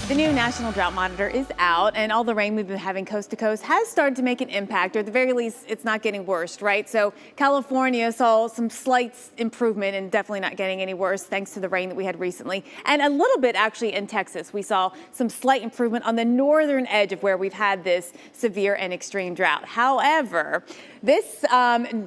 The new National Drought Monitor is out, and all the rain we've been having coast to coast has started to make an impact, or at the very least, it's not getting worse, right? So California saw some slight improvement and definitely not getting any worse thanks to the rain that we had recently. And a little bit actually in Texas. We saw some slight improvement on the northern edge of where we've had this severe and extreme drought. However, this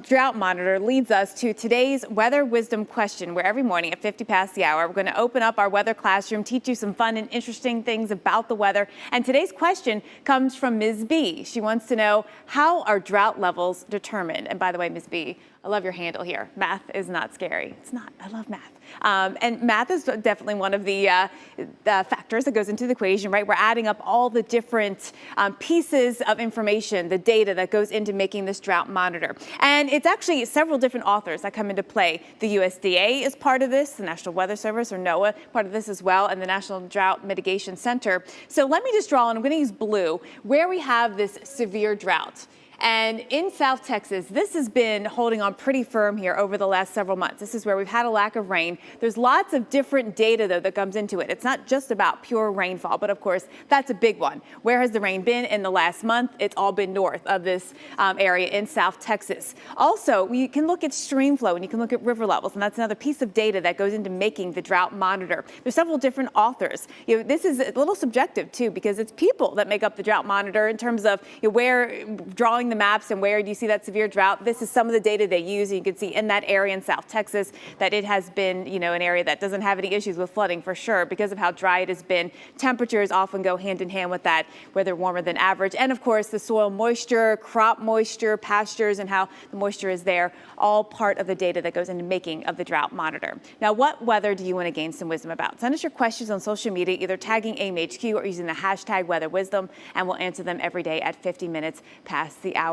drought monitor leads us to today's weather wisdom question, where every morning at 50 past the hour, we're going to open up our weather classroom, teach you some fun and interesting things about the weather. And today's question comes from Ms. B. She wants to know, how are drought levels determined? And by the way, Ms. B, I love your handle here. Math is not scary. It's not. I love math. And math is definitely one of the factors that goes into the equation, right? We're adding up all the different pieces of information, the data that goes into making this drought monitor. And it's actually several different authors that come into play. The USDA is part of this, the National Weather Service, or NOAA, part of this as well, and the National Drought Mitigation Center. So let me just draw, and I'm going to use blue, where we have this severe drought. And in South Texas, this has been holding on pretty firm here over the last several months. This is where we've had a lack of rain. There's lots of different data, though, that comes into it. It's not just about pure rainfall, but of course, that's a big one. Where has the rain been in the last month? It's all been north of this area in South Texas. Also, you can look at stream flow and you can look at river levels, and that's another piece of data that goes into making the drought monitor. There's several different authors. This is a little subjective, too, because it's people that make up the drought monitor in terms of where drawing the maps and where do you see that severe drought. This is some of the data they use. You can see in that area in South Texas that it has been, an area that doesn't have any issues with flooding for sure because of how dry it has been. Temperatures often go hand in hand with that, where they're warmer than average. And of course, the soil moisture, crop moisture, pastures, and how the moisture is there, all part of the data that goes into making of the drought monitor. Now, what weather do you want to gain some wisdom about? Send us your questions on social media, either tagging AIMHQ or using the hashtag weatherwisdom, and we'll answer them every day at 50 minutes past the hour.